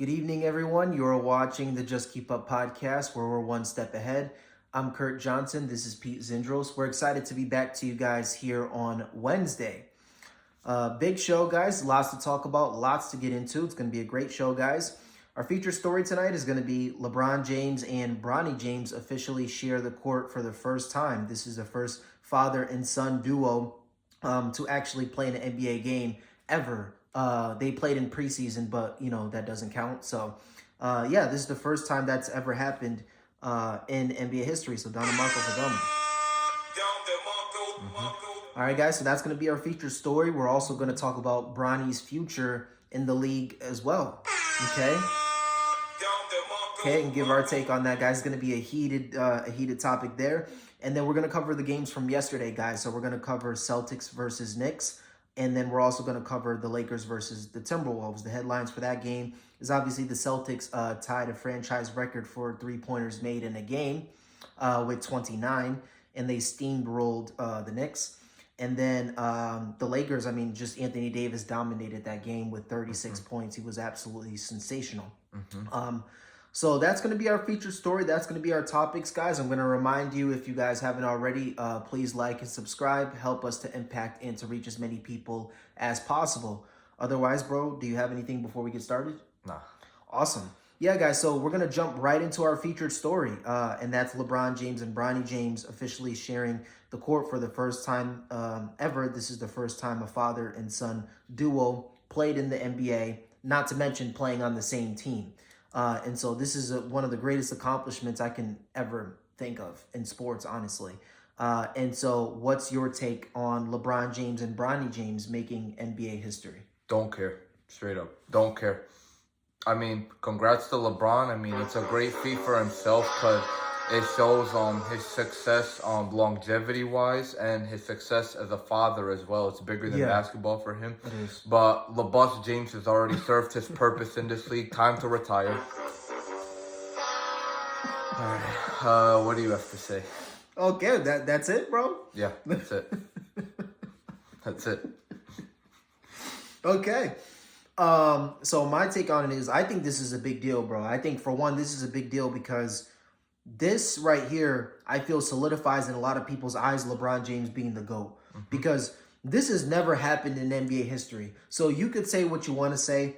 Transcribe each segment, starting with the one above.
Good evening, everyone. You are watching the Just Keep Up podcast, where we're one step ahead. I'm Kurt Johnson. This is Pete Zindros. We're excited to be back to you guys here on Wednesday. Big show, guys. Lots to talk about, lots to get into. It's going to be a great show, guys. Our feature story tonight is going to be LeBron James and Bronny James officially share the court for the first time. This is the first father and son duo to actually play in an NBA game ever. They played in preseason, but that doesn't count. So this is the first time that's ever happened in NBA history. So Don Marco for them. All right, guys. So that's going to be our featured story. We're also going to talk about Bronny's future in the league as well. Okay, and give our take on that, guys. It's going to be a heated topic there. And then we're going to cover the games from yesterday, guys. So we're going to cover Celtics versus Knicks. And then we're also going to cover the Lakers versus the Timberwolves. The headlines for that game is obviously the Celtics tied a franchise record for three-pointers made in a game with 29. And they steamrolled the Knicks. And then the Lakers, just Anthony Davis dominated that game with 36 points. He was absolutely sensational. So that's going to be our featured story. That's going to be our topics, guys. I'm going to remind you, if you guys haven't already, please like and subscribe. Help us to impact and to reach as many people as possible. Otherwise, bro, do you have anything before we get started? Nah. Awesome. Yeah, guys, so we're going to jump right into our featured story, and that's LeBron James and Bronny James officially sharing the court for the first time ever. This is the first time a father and son duo played in the NBA, not to mention playing on the same team. And so this is one of the greatest accomplishments I can ever think of in sports, honestly. And so what's your take on LeBron James and Bronny James making NBA history? Don't care. Straight up. Don't care. Congrats to LeBron. It's a great feat for himself because it shows his success longevity-wise and his success as a father as well. It's bigger than basketball for him. It is. But LeBron James has already served his purpose in this league. Time to retire. All right. What do you have to say? Okay, that's it, bro? Yeah, that's it. That's it. Okay. So my take on it is I think this is a big deal, bro. I think, for one, this is a big deal because this right here, I feel, solidifies in a lot of people's eyes LeBron James being the GOAT. Because this has never happened in NBA history. So you could say what you want to say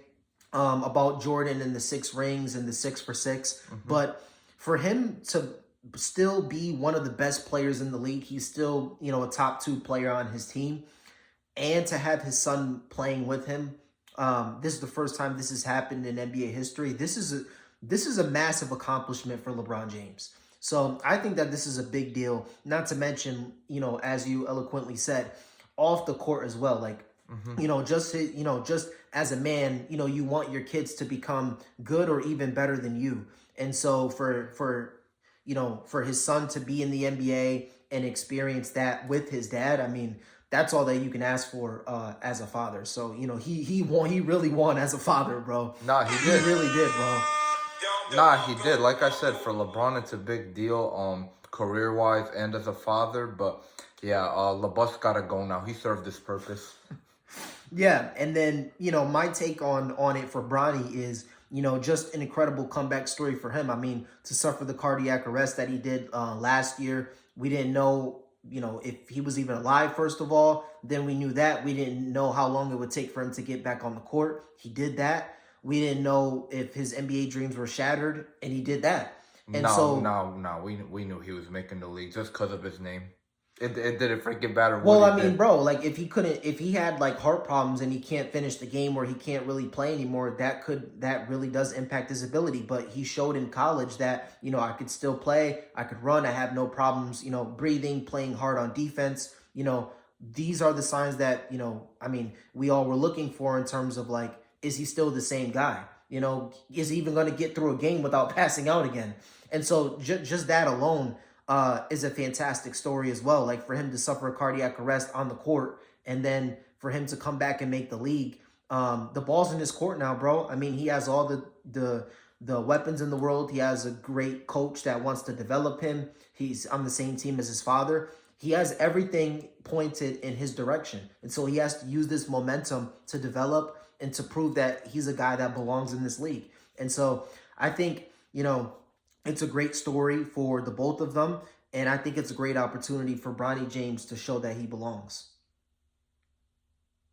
about Jordan and the 6 rings and the 6 for 6. But for him to still be one of the best players in the league, he's still, a top 2 player on his team. And to have his son playing with him, this is the first time this has happened in NBA history. This is a massive accomplishment for LeBron James. So I think that this is a big deal, not to mention, as you eloquently said, off the court as well. Like, just as a man, you want your kids to become good or even better than you. And so for his son to be in the NBA and experience that with his dad, that's all that you can ask for as a father. So, he really won as a father, bro. Nah, he did. He really did, bro. Nah, he did. Like I said, for LeBron, it's a big deal, career-wise and as a father. But yeah, LeBron's gotta go now. He served his purpose. Yeah, and then my take on it for Bronny is just an incredible comeback story for him. To suffer the cardiac arrest that he did last year, we didn't know if he was even alive, first of all. Then we knew that. We didn't know how long it would take for him to get back on the court. He did that. We didn't know if his NBA dreams were shattered, and he did that. And we knew he was making the league just because of his name. It didn't freaking matter what Well, he did. bro, like if he had like heart problems and he can't finish the game or he can't really play anymore, that really does impact his ability. But he showed in college that, I could still play, I could run, I have no problems, breathing, playing hard on defense. These are the signs that, we all were looking for in terms of like, is he still the same guy? Is he even going to get through a game without passing out again? And so just that alone is a fantastic story as well. Like, for him to suffer a cardiac arrest on the court and then for him to come back and make the league. The ball's in his court now, bro. He has all the weapons in the world. He has a great coach that wants to develop him. He's on the same team as his father. He has everything pointed in his direction. And so he has to use this momentum to develop and to prove that he's a guy that belongs in this league. And so I think, it's a great story for the both of them. And I think it's a great opportunity for Bronny James to show that he belongs.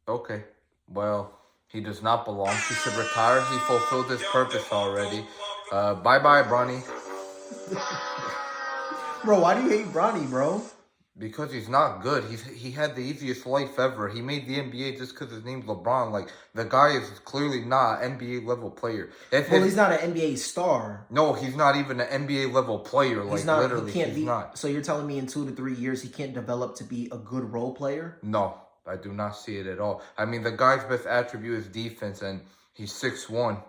Okay. Well, he does not belong. He should retire. He fulfilled his purpose already. Bye-bye, Bronny. Bro, why do you hate Bronny, bro? Because he's not good. He had the easiest life ever. He made the NBA just because his name's LeBron. Like, the guy is clearly not an NBA level player. Well, he's not an NBA star. No, he's not even an NBA level player. Like, literally, he can't he's be. not. So you're telling me in 2 to 3 years he can't develop to be a good role player? No, I do not see it at all. I mean, the guy's best attribute is defense, and he's 6'1".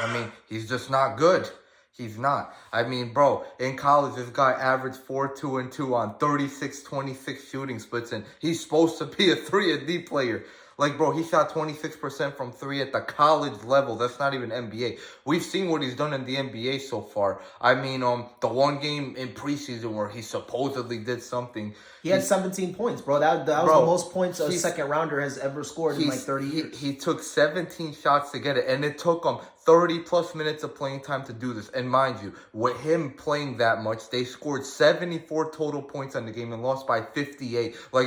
I mean, he's just not good. He's not. I mean, bro, in college, this guy averaged 4, 2, and 2 on 36, 26 shooting splits, and he's supposed to be a 3-and-D player. Like, bro, he shot 26% from 3 at the college level. That's not even NBA. We've seen what he's done in the NBA so far. I mean, the one game in preseason where he supposedly did something. He had 17 points, bro. That was the most points a second rounder has ever scored in like 30 years. He took 17 shots to get it, and it took him 30-plus minutes of playing time to do this. And mind you, with him playing that much, they scored 74 total points on the game and lost by 58. Like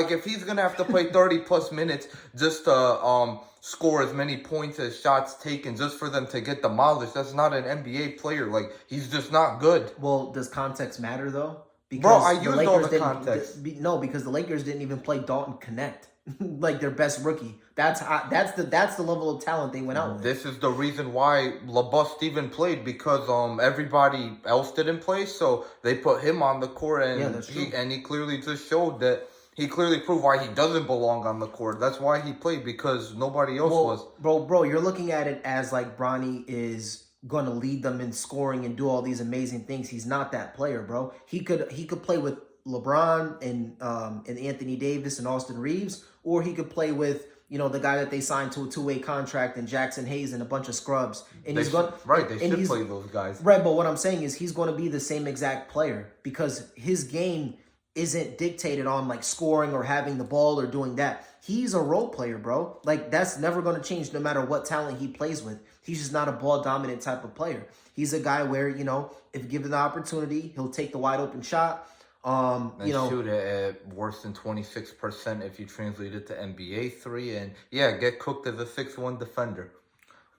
if he's going to have to play 30-plus minutes just to score as many points as shots taken just for them to get demolished, that's not an NBA player. Like, he's just not good. Well, does context matter, though? Because bro, I used all the context. No, because the Lakers didn't even play Dalton Connect. Like their best rookie. That's the level of talent they went out with. This is the reason why LaBust even played, because everybody else didn't play, so they put him on the court, and he clearly just showed that he clearly proved why he doesn't belong on the court. That's why he played, because nobody else was. Bro, you're looking at it as like Bronny is going to lead them in scoring and do all these amazing things. He's not that player, bro. He could play with LeBron and Anthony Davis and Austin Reeves, or he could play with the guy that they signed to a 2-way contract and Jackson Hayes and a bunch of scrubs. And they should play those guys. Right, but what I'm saying is he's going to be the same exact player because his game isn't dictated on like scoring or having the ball or doing that. He's a role player, bro. Like, that's never going to change no matter what talent he plays with. He's just not a ball dominant type of player. He's a guy where, if given the opportunity, he'll take the wide open shot. Shoot it at worse than 26% if you translate it to NBA 3, and get cooked as a 6'1" defender.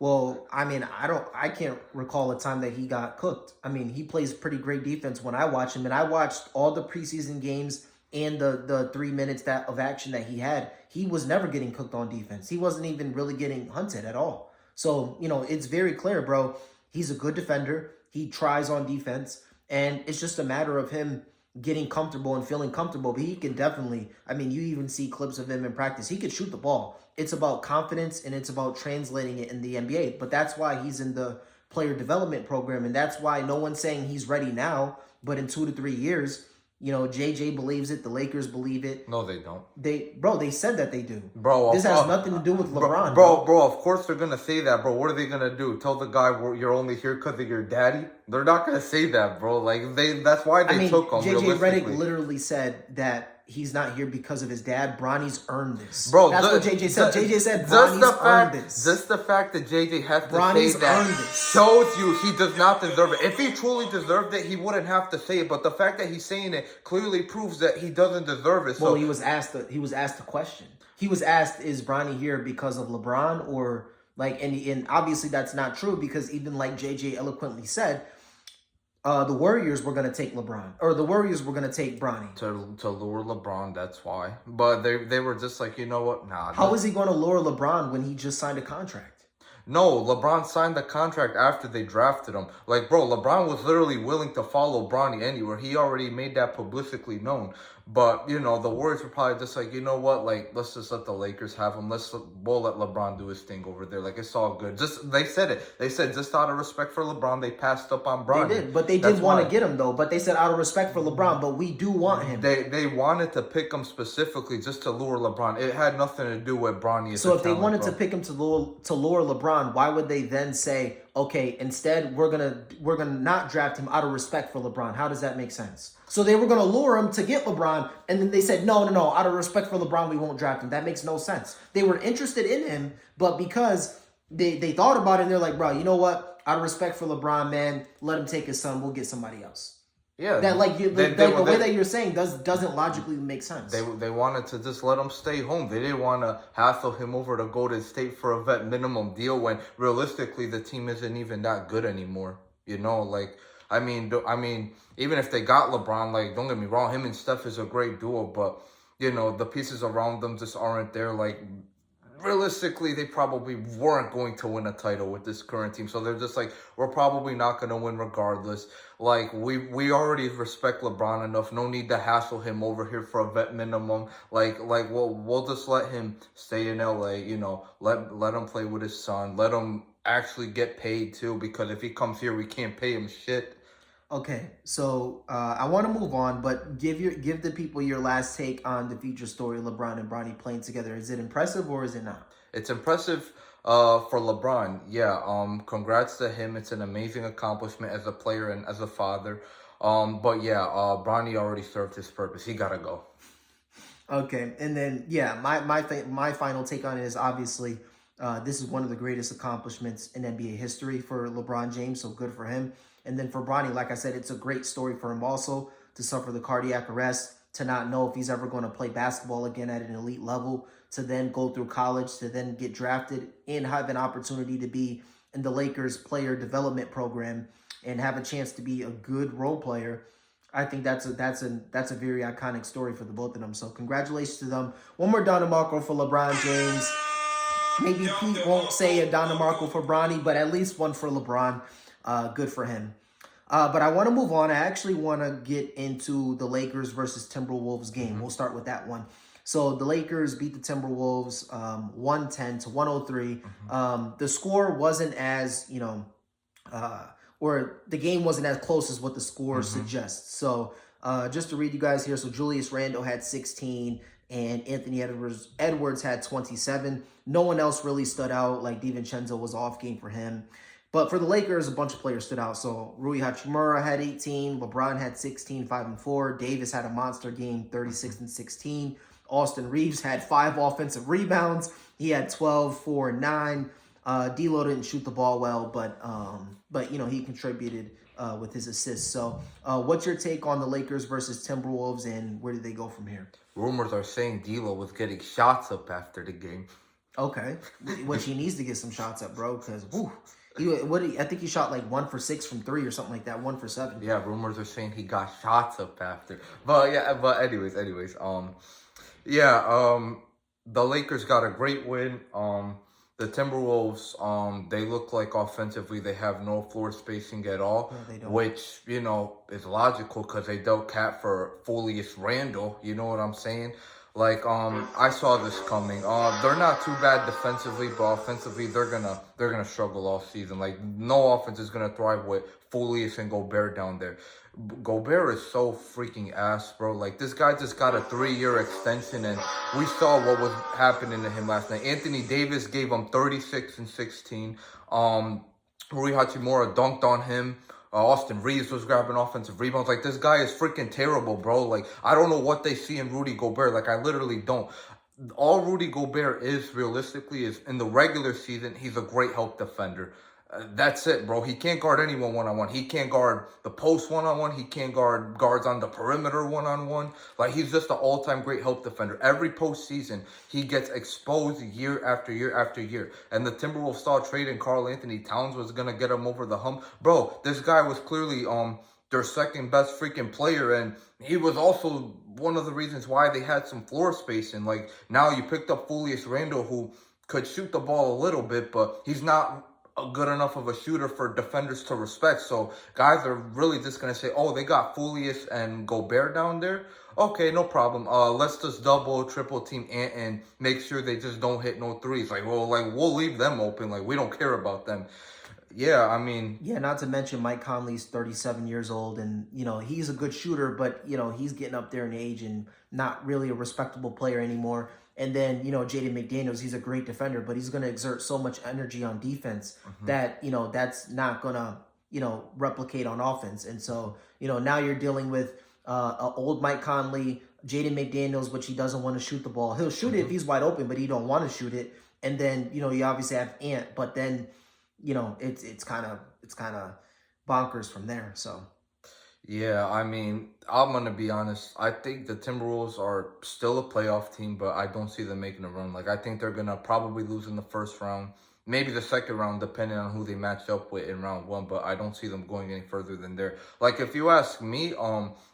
Well, I mean, I can't recall a time that he got cooked. I mean, he plays pretty great defense when I watch him, and I watched all the preseason games and the 3 minutes of action that he had. He was never getting cooked on defense. He wasn't even really getting hunted at all. So, it's very clear, bro. He's a good defender. He tries on defense, and it's just a matter of him getting comfortable and feeling comfortable. But he can definitely, you even see clips of him in practice. He could shoot the ball. It's about confidence, and it's about translating it in the NBA. But that's why he's in the player development program, and that's why no one's saying he's ready now. But in 2 to 3 years, JJ believes it. The Lakers believe it. No, they don't. They said that they do. Bro, this has nothing to do with LeBron. Bro, of course they're gonna say that, bro. What are they gonna do? Tell the guy you're only here because of your daddy? They're not gonna say that, bro. Like, that's why they took him. JJ Redick literally said that he's not here because of his dad. Bronny's earned this. Bro, that's what JJ said. JJ said Bronny's earned this. Just the fact that JJ has to say that shows you he does not deserve it. If he truly deserved it, he wouldn't have to say it. But the fact that he's saying it clearly proves that he doesn't deserve it. Well, he was asked the question. He was asked, "Is Bronny here because of LeBron or like?" And obviously that's not true, because even like JJ eloquently said, the Warriors were going to take LeBron, or the Warriors were going to take Bronny. To lure LeBron, that's why. But they were just like, you know what? Nah. How is he going to lure LeBron when he just signed a contract? No, LeBron signed the contract after they drafted him. Like, bro, LeBron was literally willing to follow Bronny anywhere. He already made that publicly known. But, the Warriors were probably just like, you know what? Like, let's just let the Lakers have him. We'll let LeBron do his thing over there. Like, it's all good. They said it. They said just out of respect for LeBron, they passed up on Bronny. They did, but they did want to get him, though. But they said out of respect for LeBron, but we do want him. They wanted to pick him specifically just to lure LeBron. It had nothing to do with Bronny. So if they wanted to pick him to lure LeBron, why would they then say, okay, instead we're gonna not draft him out of respect for LeBron? How does that make sense? So they were gonna lure him to get LeBron, and then they said, no, out of respect for LeBron, we won't draft him. That makes no sense. They were interested in him, but because they thought about it and they're like, bro, you know what? Out of respect for LeBron, man, let him take his son. We'll get somebody else. Yeah, That like the way that you're saying doesn't logically make sense. They wanted to just let him stay home. They didn't want to hassle him over to Golden State for a vet minimum deal when realistically the team isn't even that good anymore. You know, like I mean, even if they got LeBron, like don't get me wrong, him and Steph is a great duo, but you know the pieces around them just aren't there. Like realistically, they probably weren't going to win a title with this current team. So they're just like, we're probably not going to win regardless. Like, we already respect LeBron enough. No need to hassle him over here for a vet minimum. Like we'll just let him stay in LA, you know, let him play with his son. Let him actually get paid too, because if he comes here, we can't pay him shit. Okay, so I want to move on, but give the people your last take on the future story of LeBron and Bronny playing together. Is it impressive or is it not? It's impressive for LeBron. Yeah, congrats to him. It's an amazing accomplishment as a player and as a father. But yeah, Bronny already served his purpose. He gotta go. Okay, and then yeah, my final take on it is obviously this is one of the greatest accomplishments in NBA history for LeBron James, so good for him. And then for Bronny, like I said, it's a great story for him also to suffer the cardiac arrest, to not know if he's ever going to play basketball again at an elite level, to then go through college, to then get drafted and have an opportunity to be in the Lakers player development program and have a chance to be a good role player. I think that's a very iconic story for the both of them. So congratulations to them. One more Don DeMarco for LeBron James. Maybe Pete won't say a Don DeMarco for Bronny, but at least one for LeBron. Good for him. But I want to move on. I actually want to get into the Lakers versus Timberwolves game. We'll start with that one. So the Lakers beat the Timberwolves 110-103. The score wasn't as, or the game wasn't as close as what the score suggests. So just to read you guys here. So Julius Randle had 16 and Anthony Edwards had 27. No one else really stood out. Like DiVincenzo was off game for him. But for the Lakers, a bunch of players stood out. So Rui Hachimura had 18. LeBron had 16, 5 and 4. Davis had a monster game, 36 and 16. Austin Reeves had 5 offensive rebounds. He had 12, 4, and 9. D'Lo didn't shoot the ball well, but he contributed with his assists. So what's your take on the Lakers versus Timberwolves, and where do they go from here? Rumors are saying D'Lo was getting shots up after the game. Okay, which he needs to get some shots up, bro, because I think he shot like 1 for 6 from 3 or something like that, 1 for 7. Yeah, rumors are saying he got shots up after. But anyways, the Lakers got a great win. The Timberwolves, they look like offensively they have no floor spacing at all, No, they don't. which, is logical because they dealt Cat for Julius Randle, you know what I'm saying? Like, I saw this coming. They're not too bad defensively, but offensively, they're gonna struggle all season. Like, no offense is gonna thrive with Julius and Gobert down there. Gobert is so freaking ass, bro. Like, this guy just got a 3-year extension, and we saw what was happening to him last night. Anthony Davis gave him 36 and 16. Rui Hachimura dunked on him. Austin Reeves was grabbing offensive rebounds. Like, this guy is freaking terrible, bro. Like, I don't know what they see in Rudy Gobert. Like, I literally don't. All Rudy Gobert is, realistically, is in the regular season, he's a great help defender. That's it, bro. He can't guard anyone one-on-one. He can't guard the post one-on-one. He can't guard guards on the perimeter one-on-one. Like, he's just an all-time great help defender. Every postseason, he gets exposed year after year after year. And the Timberwolves thought trading Karl Anthony Towns was going to get him over the hump. Bro, this guy was clearly their second best freaking player, and he was also one of the reasons why they had some floor spacing. Like, now you picked up Julius Randle, who could shoot the ball a little bit, but he's not good enough of a shooter for defenders to respect. So guys are really just going to say, oh, they got Julius and Gobert down there. Okay, no problem. Let's just double, triple team and make sure they just don't hit no threes. Like, well, we'll leave them open. Like, we don't care about them. Yeah, I mean... Yeah, not to mention Mike Conley's 37 years old, and, he's a good shooter, but, he's getting up there in age and not really a respectable player anymore. And then, Jaden McDaniels, he's a great defender, but he's going to exert so much energy on defense that, that's not going to, replicate on offense. And so, now you're dealing with old Mike Conley, Jaden McDaniels, which he doesn't want to shoot the ball. He'll shoot it if he's wide open, but he don't want to shoot it. and then you obviously have Ant, but then it's kind of bonkers from there. So Yeah, I mean, I'm gonna be honest. I think the Timberwolves are still a playoff team, but I don't see them making a run. Like, I think they're gonna probably lose in the first round, maybe the second round, depending on who they match up with in round one. But I don't see them going any further than there. Like, if you ask me,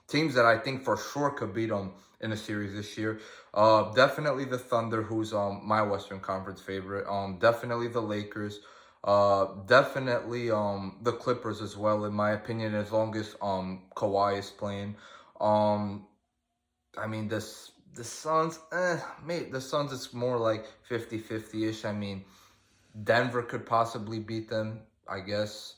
teams that I think for sure could beat them in a series this year, definitely the Thunder, who's my Western Conference favorite. Definitely the Lakers. Definitely the Clippers as well, in my opinion, as long as Kawhi is playing. Um I mean the Suns, mate, the Suns is more like 50-50 ish. I mean, Denver could possibly beat them, I guess.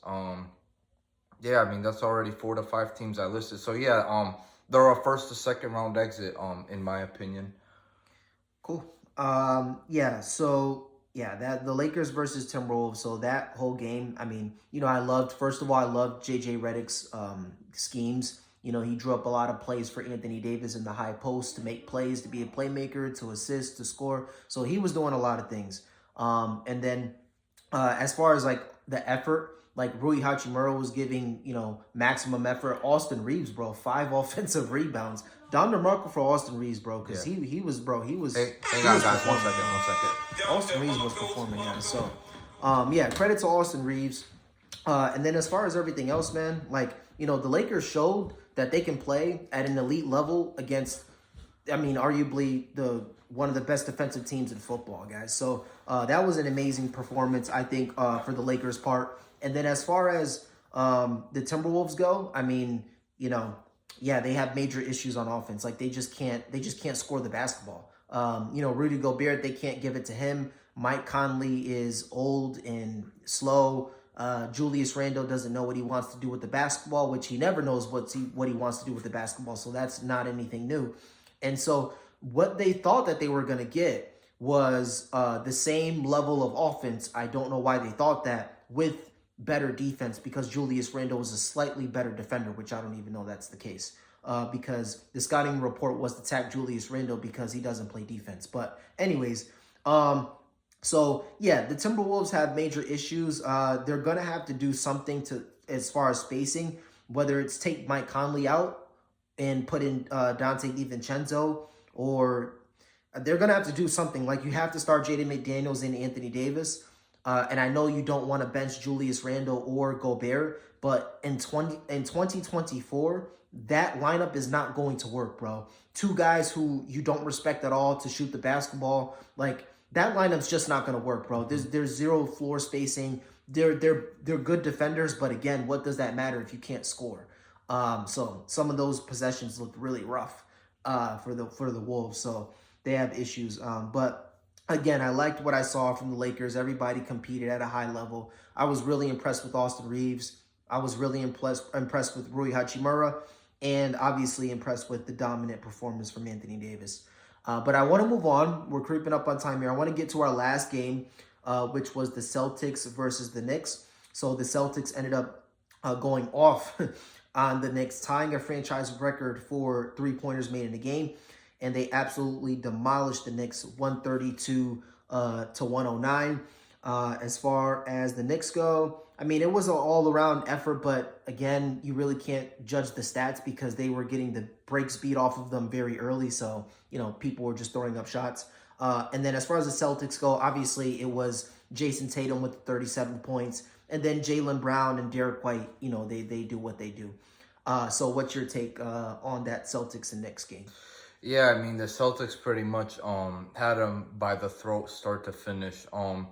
Yeah, I mean that's already 4 to 5 teams I listed. So yeah, they're a first to second round exit, in my opinion. cool. Yeah. So yeah, that the Lakers versus Timberwolves. So that whole game, I mean, first of all, I loved JJ Redick's schemes. He drew up a lot of plays for Anthony Davis in the high post to make plays, to be a playmaker, to assist, to score. So he was doing a lot of things. And then as far as like the effort, like Rui Hachimura was giving, maximum effort. Austin Reeves, bro, 5 offensive rebounds. Don DeMarco for Austin Reeves, bro, because Yeah. he was, bro, he was Hey, hang he on, was guys. One performing, second. bro. 1 second. Austin Reeves was performing, yeah. So, yeah, credit to Austin Reeves. And then as far as everything else, man, like, the Lakers showed that they can play at an elite level against, I mean, arguably one of the best defensive teams in football, guys. So that was an amazing performance, I think, for the Lakers' part. And then as far as the Timberwolves go, I mean, yeah, they have major issues on offense. Like they just can't score the basketball. Rudy Gobert, they can't give it to him. Mike Conley is old and slow. Julius Randle doesn't know what he wants to do with the basketball, which he never knows what he wants to do with the basketball. So that's not anything new. And so what they thought that they were going to get was the same level of offense. I don't know why they thought that, with better defense, because Julius Randle was a slightly better defender, which I don't even know that's the case. Because the scouting report was to attack Julius Randle because he doesn't play defense. But anyways, so yeah, the Timberwolves have major issues. They're gonna have to do something to as far as spacing, whether it's take Mike Conley out and put in Dante DiVincenzo, or they're gonna have to do something. Like, you have to start Jaden McDaniels and Anthony Davis. And I know you don't want to bench Julius Randle or Gobert, but in 2024, that lineup is not going to work, bro. Two guys who you don't respect at all to shoot the basketball, like, that lineup's just not going to work, bro. There's zero floor spacing. They're good defenders, but again, what does that matter if you can't score? So some of those possessions looked really rough for the Wolves, so they have issues. But again, I liked what I saw from the Lakers. Everybody competed at a high level. I was really impressed with Austin Reeves. I was really impressed with Rui Hachimura, and obviously impressed with the dominant performance from Anthony Davis. But I want to move on. We're creeping up on time here. I want to get to our last game, which was the Celtics versus the Knicks. So the Celtics ended up going off on the Knicks, tying a franchise record for three-pointers made in a game. And they absolutely demolished the Knicks 132 to 109. As far as the Knicks go, I mean, it was an all-around effort, but again, you really can't judge the stats because they were getting the break speed off of them very early. So, people were just throwing up shots. And then as far as the Celtics go, obviously it was Jason Tatum with 37 points. And then Jaylen Brown and Derek White, they do what they do. So what's your take on that Celtics and Knicks game? Yeah, I mean the Celtics pretty much had them by the throat, start to finish. I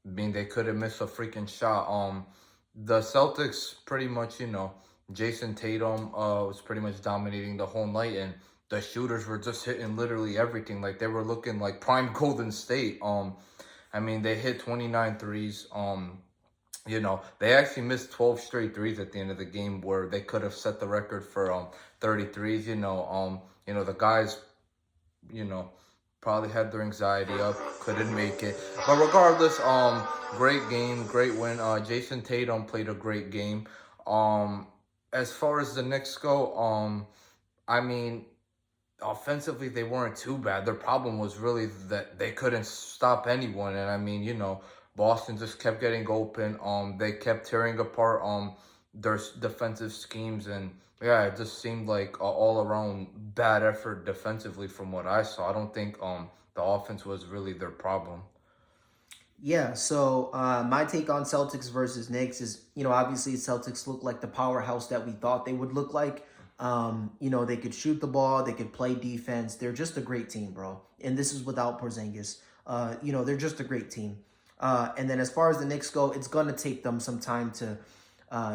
mean they couldn't miss a freaking shot. The Celtics pretty much, Jason Tatum was pretty much dominating the whole night, and the shooters were just hitting literally everything. Like, they were looking like prime Golden State. I mean they hit 29 threes. They actually missed 12 straight threes at the end of the game, where they could have set the record for 33s. The guys, probably had their anxiety up, couldn't make it. But regardless, great game, great win. Jason Tatum played a great game. As far as the Knicks go, I mean, offensively, they weren't too bad. Their problem was really that they couldn't stop anyone. And I mean, Boston just kept getting open. They kept tearing apart their defensive schemes, and yeah, it just seemed like a all around bad effort defensively from what I saw. I don't think the offense was really their problem. Yeah, so my take on Celtics versus Knicks is, obviously Celtics look like the powerhouse that we thought they would look like. They could shoot the ball, they could play defense. They're just a great team, bro. And this is without Porzingis. They're just a great team. And then as far as the Knicks go, it's going to take them some time to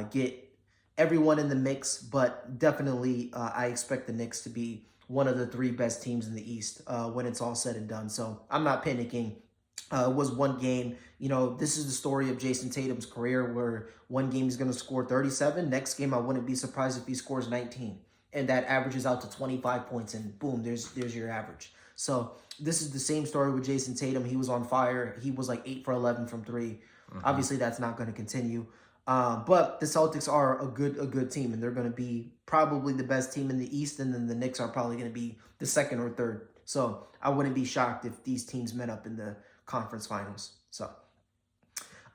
get everyone in the mix. But definitely, I expect the Knicks to be one of the three best teams in the East when it's all said and done. So I'm not panicking. It was one game. This is the story of Jason Tatum's career where one game he's going to score 37. Next game, I wouldn't be surprised if he scores 19. And that averages out to 25 points, and boom, there's your average. So this is the same story with Jason Tatum. He was on fire. He was like 8 for 11 from 3. Obviously, that's not going to continue. But the Celtics are a good team, and they're going to be probably the best team in the East, and then the Knicks are probably going to be the second or third. So I wouldn't be shocked if these teams met up in the conference finals. So,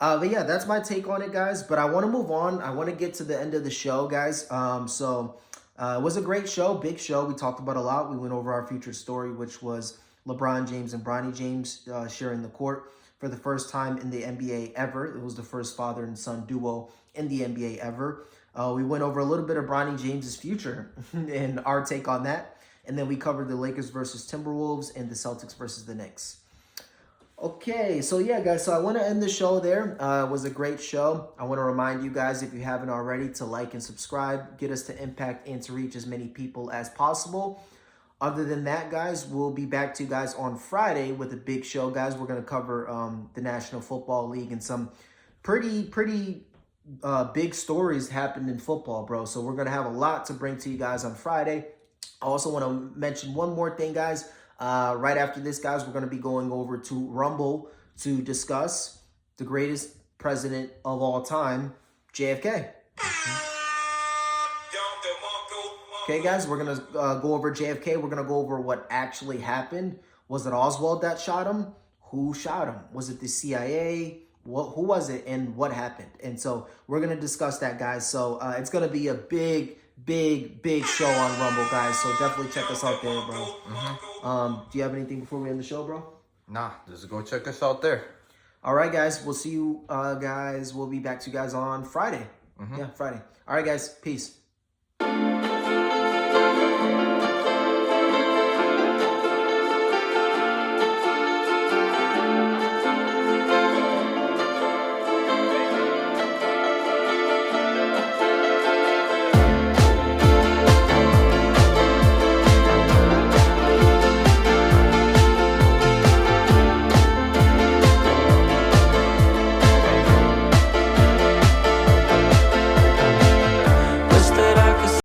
but yeah, that's my take on it, guys. But I want to move on. I want to get to the end of the show, guys. It was a great show, big show. We talked about a lot. We went over our future story, which was LeBron James and Bronny James sharing the court for the first time in the NBA ever. It was the first father and son duo in the NBA ever. We went over a little bit of Bronny James's future and our take on that. And then we covered the Lakers versus Timberwolves and the Celtics versus the Knicks. Okay, so yeah, guys, so I want to end the show there. It was a great show. I want to remind you guys, if you haven't already, to like and subscribe, get us to impact and to reach as many people as possible. Other than that, guys, we'll be back to you guys on Friday with a big show, guys. We're going to cover the National Football League and some pretty big stories happened in football, bro. So we're going to have a lot to bring to you guys on Friday. I also want to mention one more thing, guys. Right after this, guys, we're going to be going over to Rumble to discuss the greatest president of all time, JFK. Okay, guys, we're going to go over JFK. We're going to go over what actually happened. Was it Oswald that shot him? Who shot him? Was it the CIA? Who was it, and what happened? And so we're going to discuss that, guys. So it's going to be a big show on Rumble, guys. So definitely check us out there, bro. Do you have anything before we end the show, bro? Nah, just go check us out there. All right, guys. We'll see you guys. We'll be back to you guys on Friday. Yeah, Friday. All right, guys. Peace.